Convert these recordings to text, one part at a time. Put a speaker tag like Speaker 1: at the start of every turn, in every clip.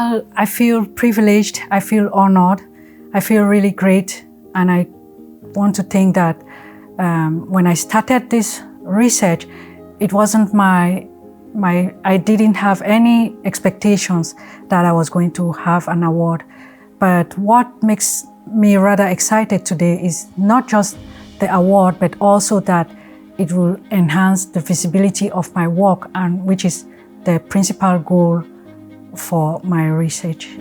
Speaker 1: Well, I feel privileged, I feel honored, I feel really great, and I want to think that when I started this research, it wasn't I didn't have any expectations that I was going to have an award. But what makes me rather excited today is not just the award, but also that it will enhance the visibility of my work, and which is the principal goal for my research.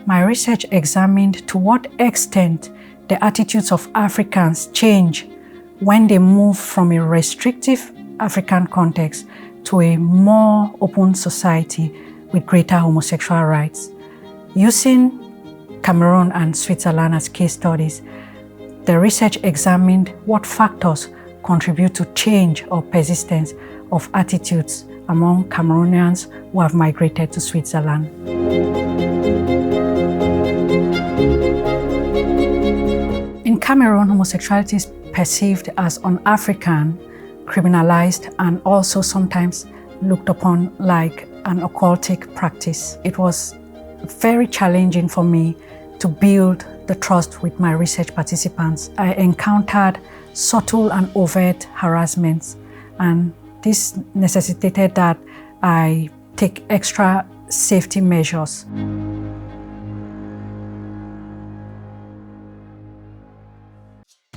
Speaker 1: My research examined to what extent the attitudes of Africans change when they move from a restrictive African context to a more open society with greater homosexual rights. Using Cameroon and Switzerland as case studies, the research examined what factors contribute to change or persistence of attitudes among Cameroonians who have migrated to Switzerland. In Cameroon, homosexuality is perceived as un-African, criminalized, and also sometimes looked upon like an occultic practice. It was very challenging for me to build the trust with my research participants. I encountered subtle and overt harassments, and this necessitated that I take extra safety measures.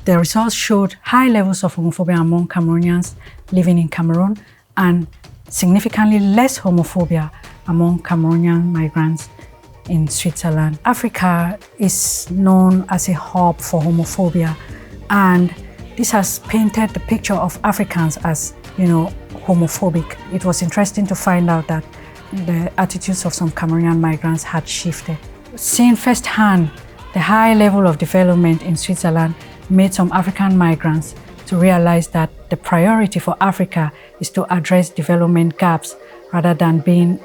Speaker 1: The results showed high levels of homophobia among Cameroonians living in Cameroon and significantly less homophobia among Cameroonian migrants in Switzerland. Africa is known as a hub for homophobia, and this has painted the picture of Africans as, homophobic. It was interesting to find out that the attitudes of some Cameroonian migrants had shifted. Seeing firsthand the high level of development in Switzerland made some African migrants to realize that the priority for Africa is to address development gaps rather than being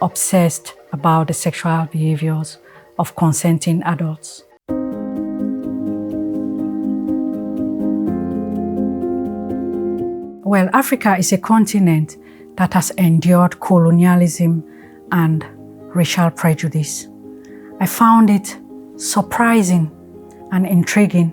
Speaker 1: obsessed about the sexual behaviors of consenting adults. Well, Africa is a continent that has endured colonialism and racial prejudice. I found it surprising and intriguing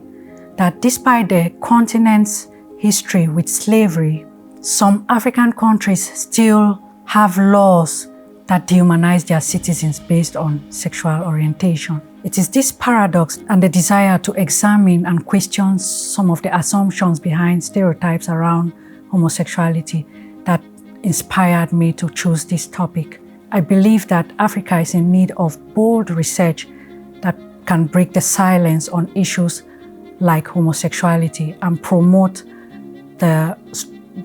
Speaker 1: that despite the continent's history with slavery, some African countries still have laws that dehumanize their citizens based on sexual orientation. It is this paradox and the desire to examine and question some of the assumptions behind stereotypes around homosexuality that inspired me to choose this topic. I believe that Africa is in need of bold research that can break the silence on issues like homosexuality and promote the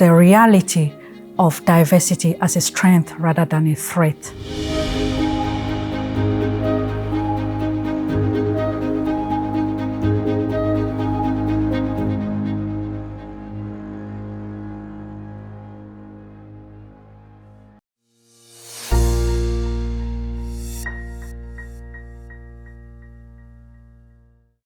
Speaker 1: reality of diversity as a strength rather than a threat.